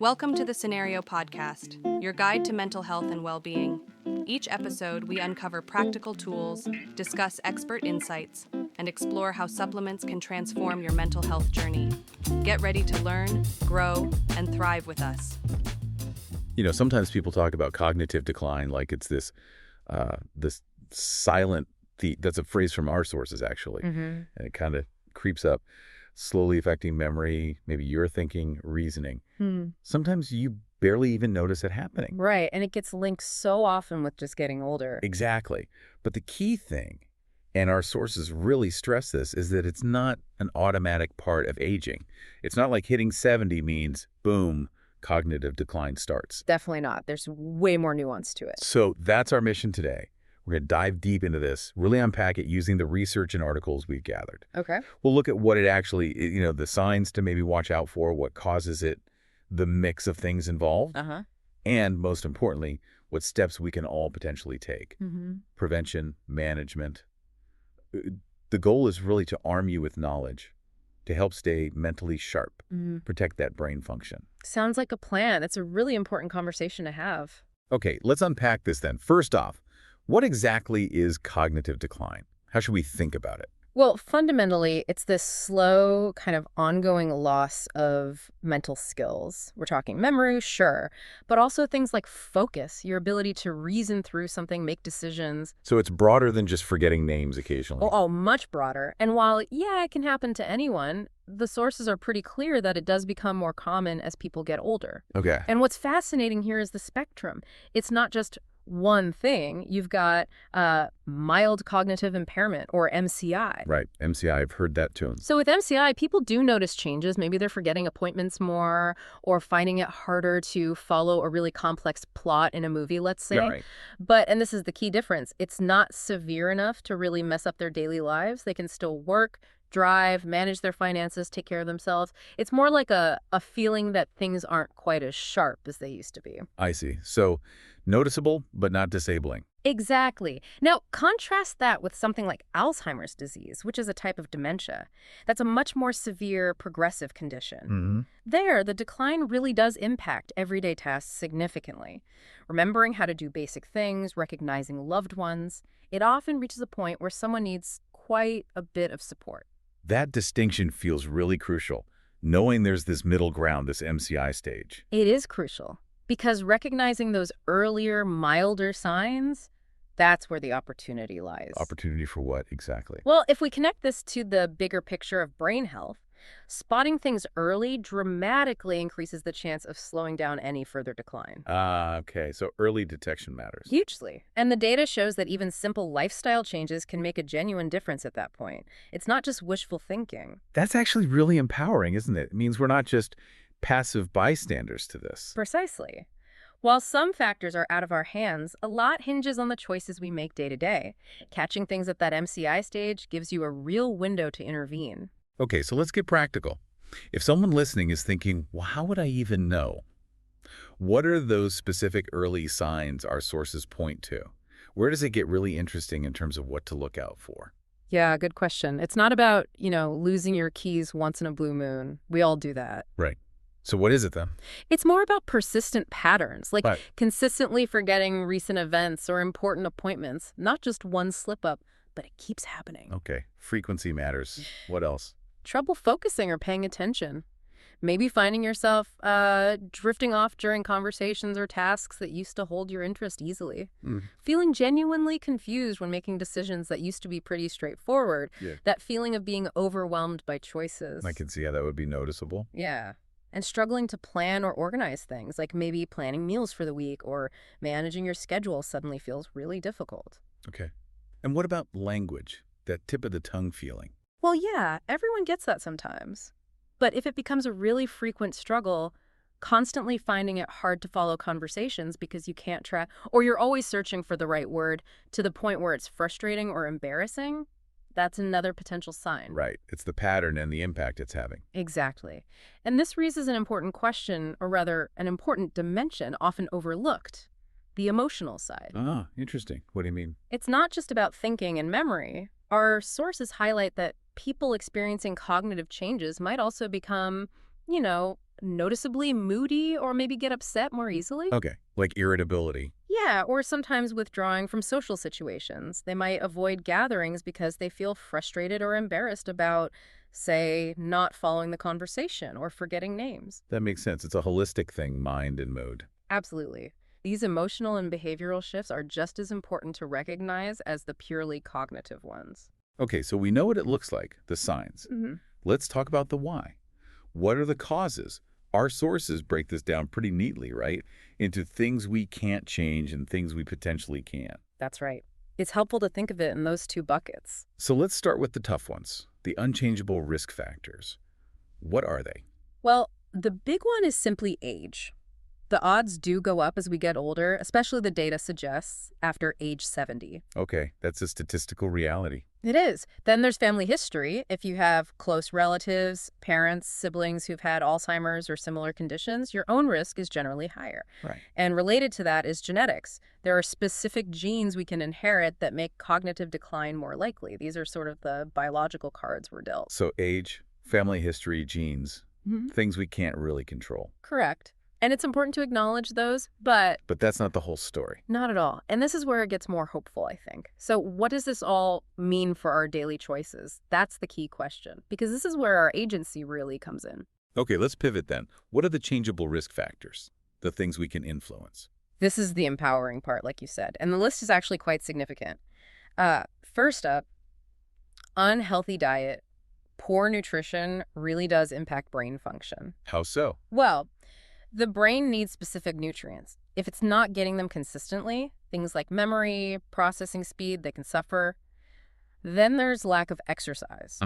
Welcome to the Scenario Podcast, your guide to mental health and well-being. Each episode, we uncover practical tools, discuss expert insights, and explore how supplements can transform your mental health journey. Get ready to learn, grow, and thrive with us. Sometimes people talk about cognitive decline like it's this silent that's a phrase from our sources, actually. And it kind of creeps up, slowly affecting memory, maybe your thinking, reasoning. Sometimes you barely even notice it happening. Right, and it gets linked so often with just getting older. Exactly. But the key thing, and our sources really stress this, is that it's not an automatic part of aging. It's not like hitting 70 means, boom, cognitive decline starts. Definitely not. There's way more nuance to it. So that's our mission today. We're going to dive deep into this, really unpack it using the research and articles we've gathered. Okay. We'll look at what it actually, the signs to maybe watch out for, what causes it, the mix of things involved, and most importantly, what steps we can all potentially take. Prevention, management. The goal is really to arm you with knowledge to help stay mentally sharp, protect that brain function. Sounds like a plan. It's a really important conversation to have. Okay, let's unpack this then. First off, what exactly is cognitive decline? How should we think about it? Well, fundamentally, it's this slow, kind of ongoing loss of mental skills. We're talking memory, sure, but also things like focus, your ability to reason through something, make decisions. So it's broader than just forgetting names occasionally. Oh, much broader. And while, yeah, it can happen to anyone, the sources are pretty clear that it does become more common as people get older. Okay. And what's fascinating here is the spectrum. It's not just one thing. You've got mild cognitive impairment, or MCI. Right. MCI, I've heard that too. So with MCI, people do notice changes. Maybe they're forgetting appointments more or finding it harder to follow a really complex plot in a movie, let's say. Yeah, right. But, and this is the key difference, it's not severe enough to really mess up their daily lives. They can still work, drive, manage their finances, take care of themselves. It's more like a feeling that things aren't quite as sharp as they used to be. I see. So noticeable, but not disabling. Exactly. Now, contrast that with something like Alzheimer's disease, which is a type of dementia. That's a much more severe, progressive condition. There, the decline really does impact everyday tasks significantly. Remembering how to do basic things, recognizing loved ones, it often reaches a point where someone needs quite a bit of support. That distinction feels really crucial, knowing there's this middle ground, this MCI stage. It is crucial, because recognizing those earlier, milder signs, that's where the opportunity lies. Opportunity for what exactly? Well, if we connect this to the bigger picture of brain health, spotting things early dramatically increases the chance of slowing down any further decline. Okay. So early detection matters. Hugely. And the data shows that even simple lifestyle changes can make a genuine difference at that point. It's not just wishful thinking. That's actually really empowering, isn't it? It means we're not just passive bystanders to this. Precisely. While some factors are out of our hands, a lot hinges on the choices we make day to day. Catching things at that MCI stage gives you a real window to intervene. Okay, so let's get practical. If someone listening is thinking, well, how would I even know? What are those specific early signs our sources point to? Where does it get really interesting in terms of what to look out for? Yeah, good question. It's not about, losing your keys once in a blue moon. We all do that. Right. So what is it then? It's more about persistent patterns, like Right. consistently forgetting recent events or important appointments, not just one slip-up, but it keeps happening. Okay, frequency matters. What else? Trouble focusing or paying attention. Maybe finding yourself drifting off during conversations or tasks that used to hold your interest easily. Feeling genuinely confused when making decisions that used to be pretty straightforward. Yeah. That feeling of being overwhelmed by choices. I can see how that would be noticeable. Yeah. And struggling to plan or organize things, like maybe planning meals for the week or managing your schedule suddenly feels really difficult. Okay. And what about language? That tip of the tongue feeling? Well, yeah, everyone gets that sometimes. But if it becomes a really frequent struggle, constantly finding it hard to follow conversations because you can't track, or you're always searching for the right word to the point where it's frustrating or embarrassing, that's another potential sign. Right. It's the pattern and the impact it's having. Exactly. And this raises an important question, or rather, an important dimension often overlooked: the emotional side. Ah, interesting. What do you mean? It's not just about thinking and memory. Our sources highlight that people experiencing cognitive changes might also become, noticeably moody or maybe get upset more easily. Okay, like irritability. Yeah, or sometimes withdrawing from social situations. They might avoid gatherings because they feel frustrated or embarrassed about, say, not following the conversation or forgetting names. That makes sense. It's a holistic thing, mind and mood. Absolutely. These emotional and behavioral shifts are just as important to recognize as the purely cognitive ones. Okay, so we know what it looks like, the signs. Let's talk about the why. What are the causes? Our sources break this down pretty neatly, right? Into things we can't change and things we potentially can. That's right. It's helpful to think of it in those two buckets. So let's start with the tough ones, the unchangeable risk factors. What are they? Well, the big one is simply age. The odds do go up as we get older, especially the data suggests after age 70. Okay, that's a statistical reality. It is. Then there's family history. If you have close relatives, parents, siblings who've had Alzheimer's or similar conditions, your own risk is generally higher. Right. And related to that is genetics. There are specific genes we can inherit that make cognitive decline more likely. These are sort of the biological cards we're dealt. So age, family history, genes, things we can't really control. Correct. And it's important to acknowledge those, but But that's not the whole story. not at all. And this is where it gets more hopeful, I think. So what does this all mean for our daily choices? That's the key question, because this is where our agency really comes in. Okay, let's pivot then. What are the changeable risk factors? The things we can influence? This is the empowering part, like you said. And the list is actually quite significant. First up, unhealthy diet, poor nutrition really does impact brain function. How so? Well, the brain needs specific nutrients. If it's not getting them consistently, things like memory, processing speed, they can suffer. Then there's lack of exercise.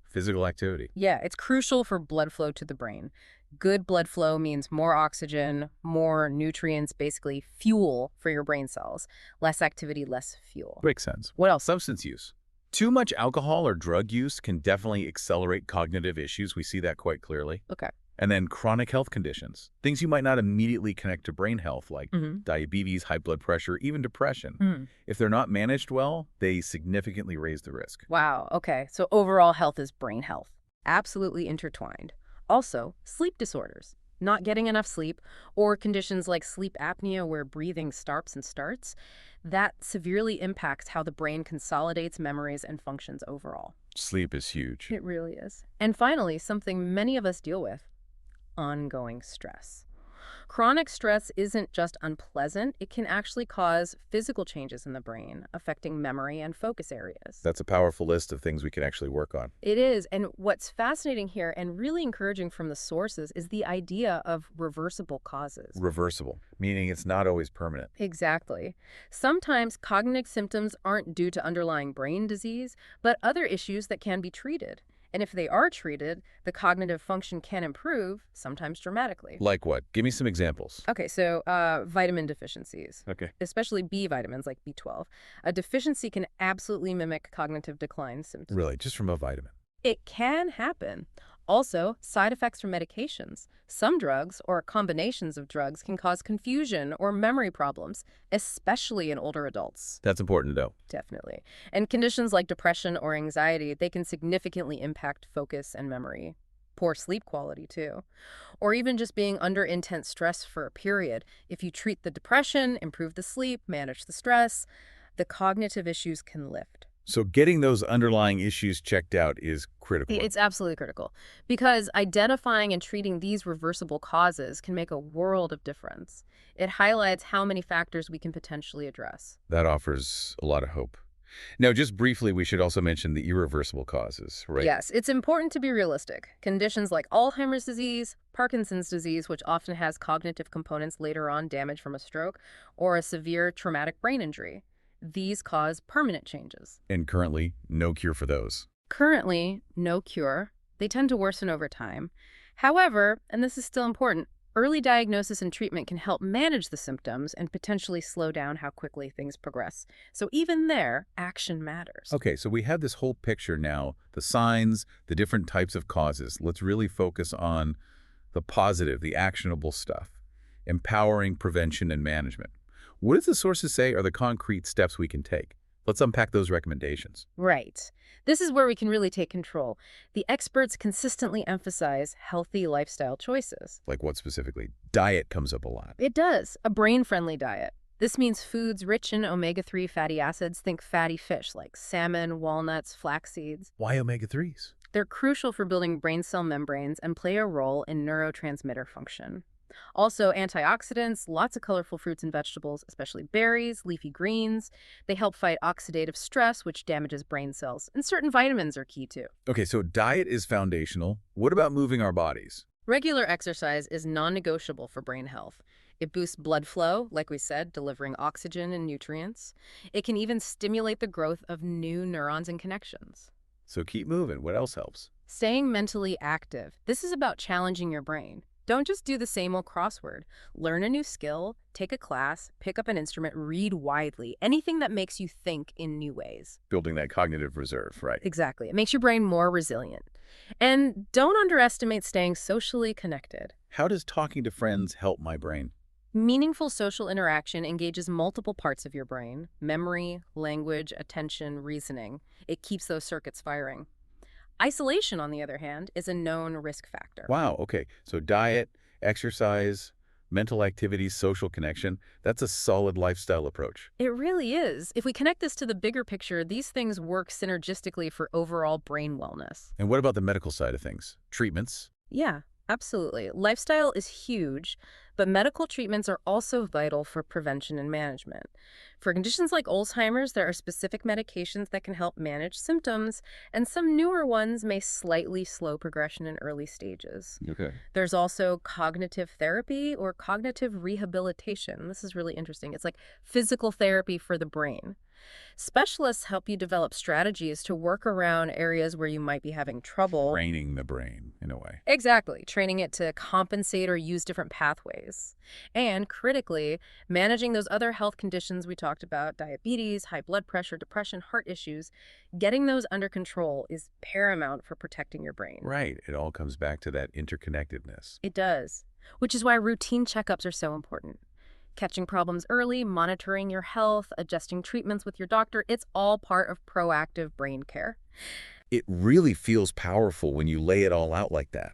Physical activity. Yeah, it's crucial for blood flow to the brain. Good blood flow means more oxygen, more nutrients, basically fuel for your brain cells. Less activity, less fuel. Makes sense. What else? Substance use. Too much alcohol or drug use can definitely accelerate cognitive issues. We see that quite clearly. Okay. And then chronic health conditions. Things you might not immediately connect to brain health, like diabetes, high blood pressure, even depression. If they're not managed well, they significantly raise the risk. Wow, okay. So overall health is brain health. Absolutely intertwined. Also, sleep disorders. Not getting enough sleep, or conditions like sleep apnea where breathing stops and starts, that severely impacts how the brain consolidates memories and functions overall. Sleep is huge. It really is. And finally, something many of us deal with, ongoing stress. Chronic stress isn't just unpleasant, it can actually cause physical changes in the brain, affecting memory and focus areas. That's a powerful list of things we can actually work on. It is, and what's fascinating here and really encouraging from the sources is the idea of reversible causes. Reversible, meaning it's not always permanent. Exactly. Sometimes cognitive symptoms aren't due to underlying brain disease, but other issues that can be treated. And if they are treated, the cognitive function can improve, sometimes dramatically. Like what? Give me some examples. Okay, so vitamin deficiencies, Okay. especially B vitamins like B12. A deficiency can absolutely mimic cognitive decline symptoms. Really, just from a vitamin. It can happen. Also, side effects from medications. Some drugs, or combinations of drugs, can cause confusion or memory problems, especially in older adults. That's important to know. Definitely. And conditions like depression or anxiety, they can significantly impact focus and memory. Poor sleep quality, too. Or even just being under intense stress for a period. If you treat the depression, improve the sleep, manage the stress, the cognitive issues can lift. So getting those underlying issues checked out is critical. It's absolutely critical because identifying and treating these reversible causes can make a world of difference. It highlights how many factors we can potentially address. That offers a lot of hope. Now, just briefly, we should also mention the irreversible causes, right? Yes, it's important to be realistic. Conditions like Alzheimer's disease, Parkinson's disease, which often has cognitive components later on, damage from a stroke, or a severe traumatic brain injury. These cause permanent changes. And currently, no cure for those. Currently, no cure. They tend to worsen over time. However, and this is still important, early diagnosis and treatment can help manage the symptoms and potentially slow down how quickly things progress. So even there, action matters. Okay, so we have this whole picture now, the signs, the different types of causes. Let's really focus on the positive, the actionable stuff, empowering prevention and management. What does the sources say are the concrete steps we can take? Let's unpack those recommendations. Right. This is where we can really take control. The experts consistently emphasize healthy lifestyle choices. Like what specifically? Diet comes up a lot. It does. A brain-friendly diet. This means foods rich in omega-3 fatty acids. Think fatty fish like salmon, walnuts, flax seeds. Why omega-3s? They're crucial for building brain cell membranes and play a role in neurotransmitter function. Also, antioxidants, lots of colorful fruits and vegetables, especially berries, leafy greens. They help fight oxidative stress, which damages brain cells. And certain vitamins are key too. Okay, so diet is foundational. What about moving our bodies? Regular exercise is non-negotiable for brain health. It boosts blood flow, like we said, delivering oxygen and nutrients. It can even stimulate the growth of new neurons and connections. So keep moving. What else helps? Staying mentally active. This is about challenging your brain. Don't just do the same old crossword. Learn a new skill, take a class, pick up an instrument, read widely. Anything that makes you think in new ways. Building that cognitive reserve, right? Exactly. It makes your brain more resilient. And don't underestimate staying socially connected. How does talking to friends help my brain? Meaningful social interaction engages multiple parts of your brain: memory, language, attention, reasoning. It keeps those circuits firing. Isolation, on the other hand, is a known risk factor. Wow, okay. So diet, exercise, mental activities, social connection, that's a solid lifestyle approach. It really is. If we connect this to the bigger picture, these things work synergistically for overall brain wellness. And what about the medical side of things? Treatments? Yeah, absolutely. Lifestyle is huge, but medical treatments are also vital for prevention and management. For conditions like Alzheimer's, there are specific medications that can help manage symptoms, and some newer ones may slightly slow progression in early stages. Okay. There's also cognitive therapy or cognitive rehabilitation. This is really interesting. It's like physical therapy for the brain. Specialists help you develop strategies to work around areas where you might be having trouble. Training the brain, in a way. Exactly. Training it to compensate or use different pathways. And critically, managing those other health conditions we talked about, diabetes, high blood pressure, depression, heart issues, getting those under control is paramount for protecting your brain. Right. It all comes back to that interconnectedness. It does, which is why routine checkups are so important. Catching problems early, monitoring your health, adjusting treatments with your doctor, it's all part of proactive brain care. It really feels powerful when you lay it all out like that.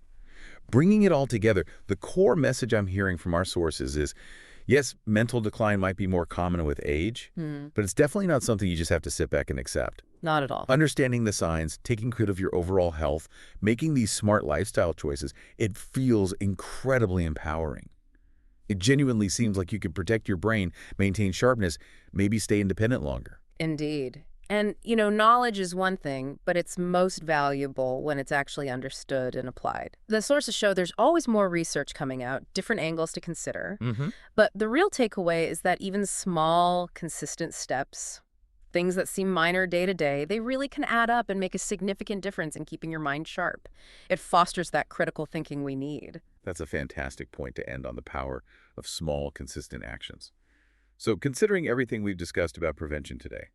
Bringing it all together, the core message I'm hearing from our sources is, yes, mental decline might be more common with age, but it's definitely not something you just have to sit back and accept. Not at all. Understanding the signs, taking care of your overall health, making these smart lifestyle choices, it feels incredibly empowering. It genuinely seems like you can protect your brain, maintain sharpness, maybe stay independent longer. Indeed. And, knowledge is one thing, but it's most valuable when it's actually understood and applied. The sources show there's always more research coming out, different angles to consider. But the real takeaway is that even small, consistent steps, things that seem minor day to day, they really can add up and make a significant difference in keeping your mind sharp. It fosters that critical thinking we need. That's a fantastic point to end on, the power of small, consistent actions. So considering everything we've discussed about prevention today,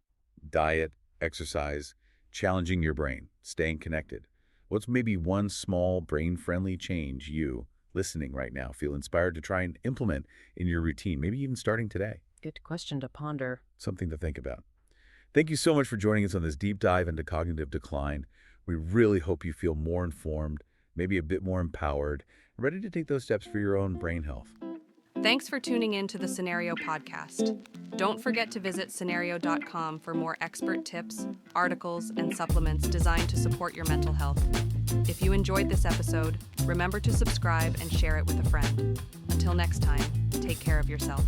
diet, exercise, challenging your brain, staying connected, what's maybe one small brain-friendly change you, listening right now, feel inspired to try and implement in your routine, maybe even starting today? Good question to ponder. Something to think about. Thank you so much for joining us on this deep dive into cognitive decline. We really hope you feel more informed, maybe a bit more empowered, ready to take those steps for your own brain health. Thanks for tuning in to the Scenario Podcast. Don't forget to visit scenario.com for more expert tips, articles, and supplements designed to support your mental health. If you enjoyed this episode, remember to subscribe and share it with a friend. Until next time, take care of yourself.